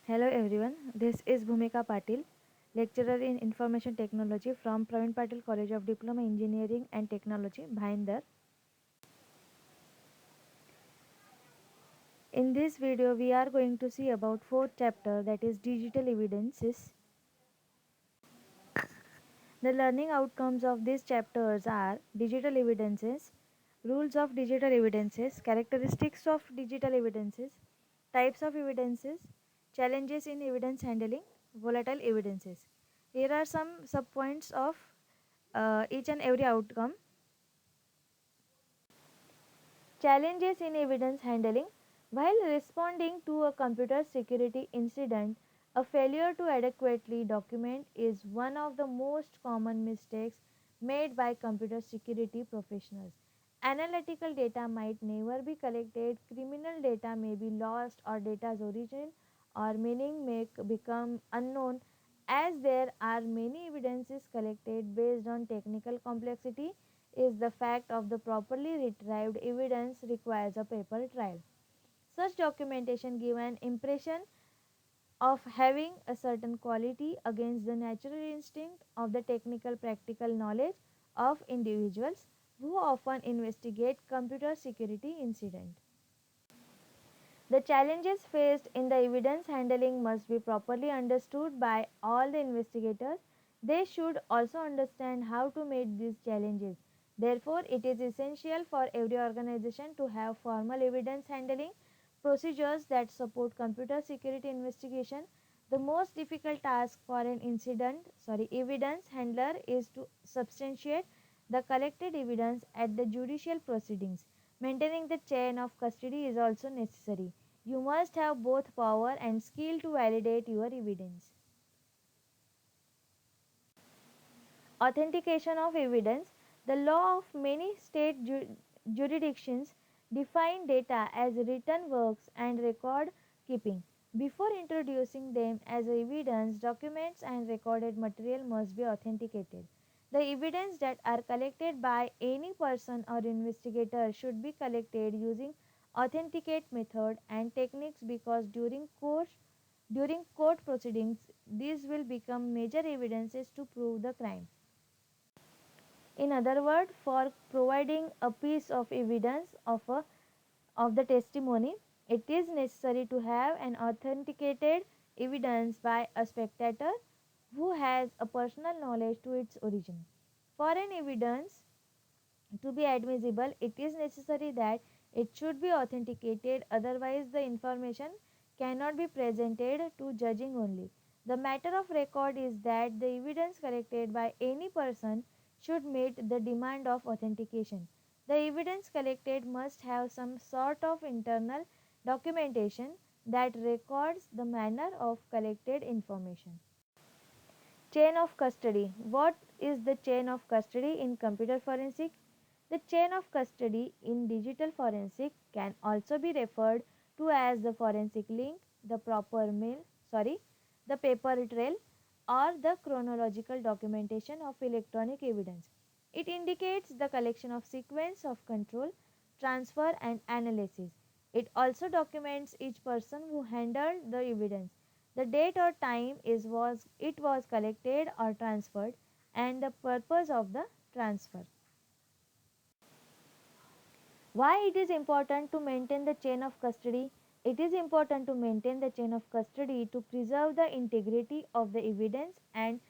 Hello everyone, this is Bhumika Patil, lecturer in Information Technology from Praveen Patil College of Diploma Engineering and Technology, Bhayandar. In this video, we are going to see about fourth chapter, that is digital evidences. The learning outcomes of these chapters are digital evidences, rules of digital evidences, characteristics of digital evidences, types of evidences, challenges in evidence handling, volatile evidences. Here are some subpoints of each and every outcome. Challenges in evidence handling. While responding to a computer security incident, a failure to adequately document is one of the most common mistakes made by computer security professionals. Analytical data might never be collected, criminal data may be lost, or data's origin or meaning may become unknown, as there are many evidences collected based on technical complexity is the fact of the properly retrieved evidence requires a paper trail. Such documentation gives an impression of having a certain quality against the natural instinct of the technical practical knowledge of individuals who often investigate computer security incidents. The challenges faced in the evidence handling must be properly understood by all the investigators. They should also understand how to meet these challenges. Therefore, it is essential for every organization to have formal evidence handling procedures that support computer security investigation. The most difficult task for an evidence handler is to substantiate the collected evidence at the judicial proceedings. Maintaining the chain of custody is also necessary. You must have both power and skill to validate your evidence. Authentication of evidence. The law of many state jurisdictions define data as written works and record keeping. Before introducing them as evidence, documents and recorded material must be authenticated. The evidence that are collected by any person or investigator should be collected using authenticate method and techniques because during court proceedings these will become major evidences to prove the crime. In other words, for providing a piece of evidence of the testimony, it is necessary to have an authenticated evidence by a spectator who has a personal knowledge to its origin. For an evidence to be admissible, it is necessary that it should be authenticated, otherwise, the information cannot be presented to judging only. The matter of record is that the evidence collected by any person should meet the demand of authentication. The evidence collected must have some sort of internal documentation that records the manner of collected information. Chain of custody. What is the chain of custody in computer forensic? The chain of custody in digital forensic can also be referred to as the forensic link, the the paper trail, or the chronological documentation of electronic evidence. It indicates the collection of sequence of control, transfer and analysis. It also documents each person who handled the evidence, the date or time it was collected or transferred, and the purpose of the transfer. Why it is important to maintain the chain of custody? It is important to maintain the chain of custody to preserve the integrity of the evidence and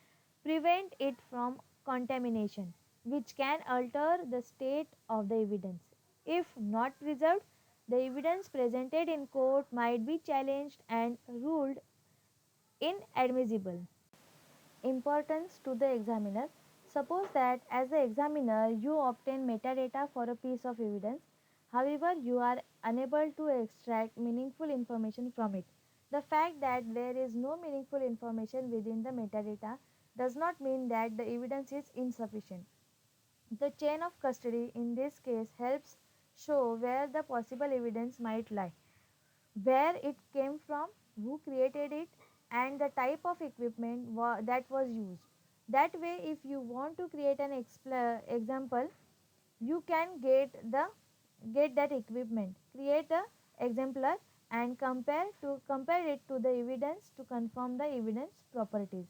prevent it from contamination, which can alter the state of the evidence. If not preserved, the evidence presented in court might be challenged and ruled inadmissible. Importance to the examiner. Suppose that as the examiner you obtain metadata for a piece of evidence, however, you are unable to extract meaningful information from it. The fact that there is no meaningful information within the metadata does not mean that the evidence is insufficient. The chain of custody in this case helps show where the possible evidence might lie, where it came from, who created it, and the type of equipment that was used. That way, if you want to create an example, you can get that equipment, create a exemplar, and compare it to the evidence to confirm the evidence properties.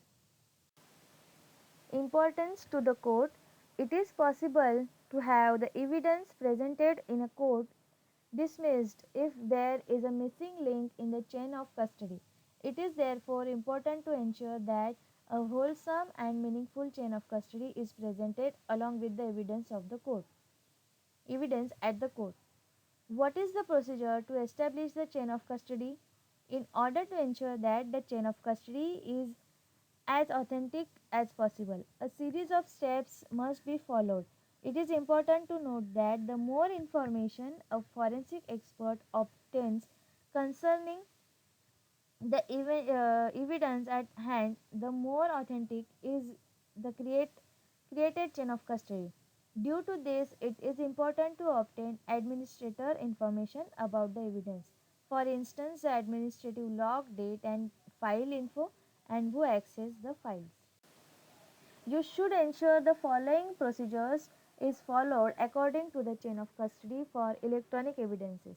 Importance to the court. It is possible to have the evidence presented in a court dismissed if there is a missing link in the chain of custody. It is therefore important to ensure that a wholesome and meaningful chain of custody is presented along with the evidence at the court. What is the procedure to establish the chain of custody? In order to ensure that the chain of custody is as authentic as possible, a series of steps must be followed. It is important to note that the more information a forensic expert obtains concerning the evidence at hand, the more authentic is the created chain of custody. Due to this, it is important to obtain administrator information about the evidence. For instance, the administrative log, date, and file info, and who accessed the files. You should ensure the following procedures is followed according to the chain of custody for electronic evidences.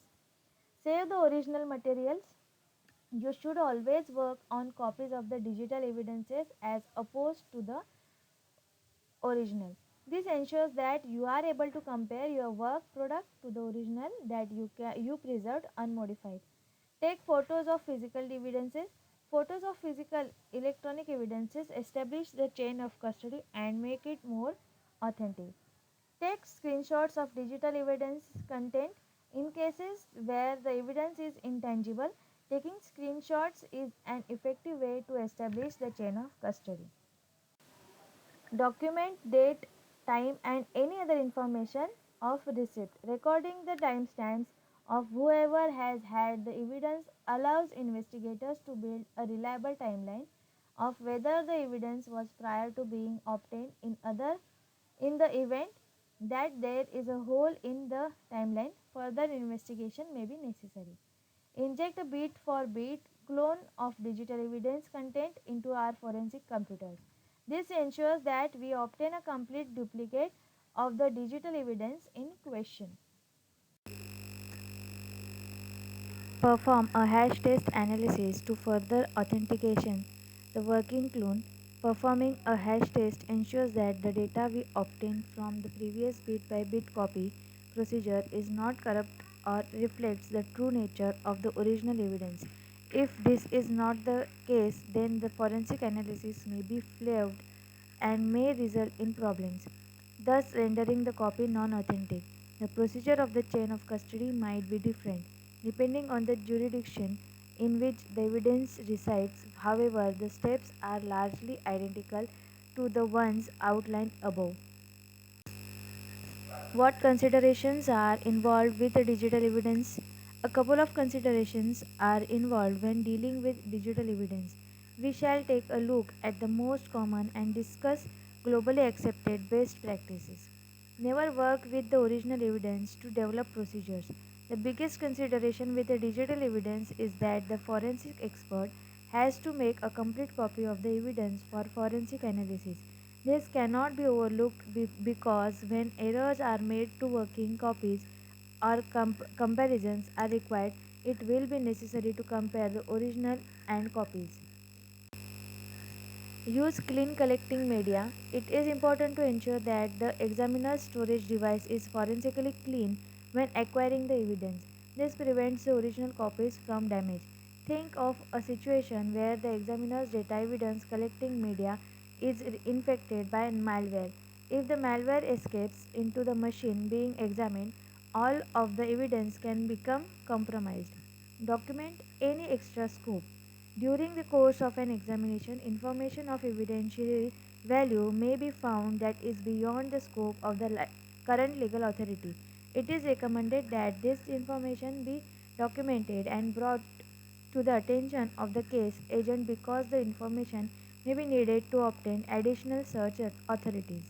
Save the original materials. You should always work on copies of the digital evidences as opposed to the original. This ensures that you are able to compare your work product to the original that you preserved unmodified. Take photos of physical evidences. Photos of physical electronic evidences establish the chain of custody and make it more authentic. Take screenshots of digital evidence content. In cases where the evidence is intangible, taking screenshots is an effective way to establish the chain of custody. Document date, time, and any other information of receipt. Recording the timestamps of whoever has had the evidence allows investigators to build a reliable timeline of whether the evidence was prior to being obtained. In the event that there is a hole in the timeline, further investigation may be necessary. Inject a bit for bit clone of digital evidence content into our forensic computers. This ensures that we obtain a complete duplicate of the digital evidence in question. Perform a hash test analysis to further authentication. The working clone. Performing a hash test ensures that the data we obtain from the previous bit by bit copy procedure is not corrupt or reflects the true nature of the original evidence. If this is not the case, then the forensic analysis may be flawed and may result in problems, thus rendering the copy non authentic. The procedure of the chain of custody might be different depending on the jurisdiction in which the evidence resides. However, the steps are largely identical to the ones outlined above. What considerations are involved with the digital evidence? A couple of considerations are involved when dealing with digital evidence. We shall take a look at the most common and discuss globally accepted best practices. Never work with the original evidence to develop procedures. The biggest consideration with the digital evidence is that the forensic expert has to make a complete copy of the evidence for forensic analysis. This cannot be overlooked because when errors are made to working copies or comparisons are required, it will be necessary to compare the original and copies. Use clean collecting media. It is important to ensure that the examiner's storage device is forensically clean when acquiring the evidence. This prevents the original copies from damage. Think of a situation where the examiner's data evidence collecting media is infected by malware. If the malware escapes into the machine being examined, all of the evidence can become compromised. Document any extra scoop. During the course of an examination, information of evidentiary value may be found that is beyond the scope of the current legal authority. It is recommended that this information be documented and brought to the attention of the case agent because the information may be needed to obtain additional search authorities.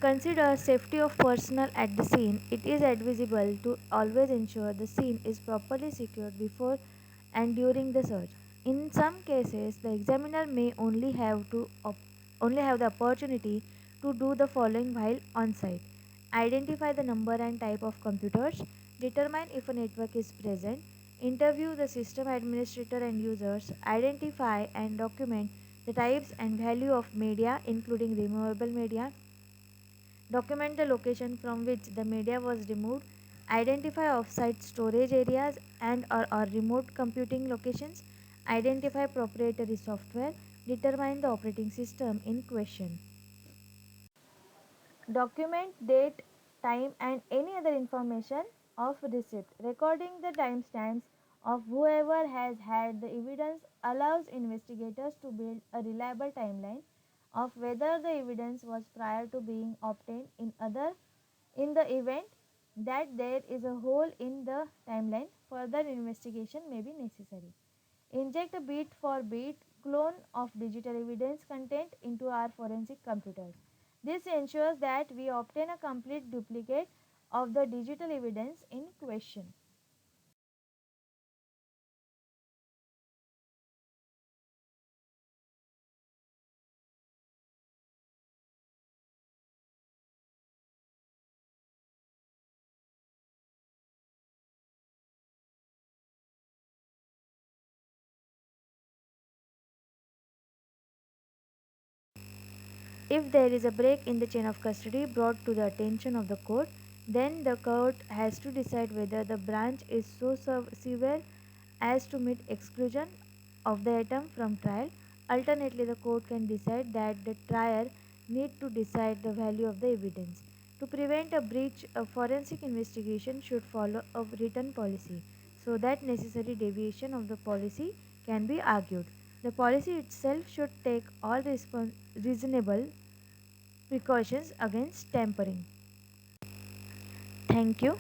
Consider safety of personnel at the scene. It is advisable to always ensure the scene is properly secured before and during the search. In some cases, the examiner may only have the opportunity to do the following while on site: identify the number and type of computers, determine if a network is present, interview the system administrator and users, identify and document the types and value of media including removable media, document the location from which the media was removed, identify off-site storage areas and or remote computing locations, identify proprietary software, determine the operating system in question. Document date, time, and any other information of receipt. Recording the timestamps of whoever has had the evidence allows investigators to build a reliable timeline of whether the evidence was prior to being obtained. In the event that there is a hole in the timeline, further investigation may be necessary. Inject a bit for bit clone of digital evidence content into our forensic computers. This ensures that we obtain a complete duplicate of the digital evidence in question. If there is a break in the chain of custody brought to the attention of the court, then the court has to decide whether the branch is so severe as to meet exclusion of the item from trial. Alternately, the court can decide that the trier need to decide the value of the evidence. To prevent a breach, a forensic investigation should follow a written policy so that necessary deviation of the policy can be argued. The policy itself should take all reasonable precautions against tampering. Thank you.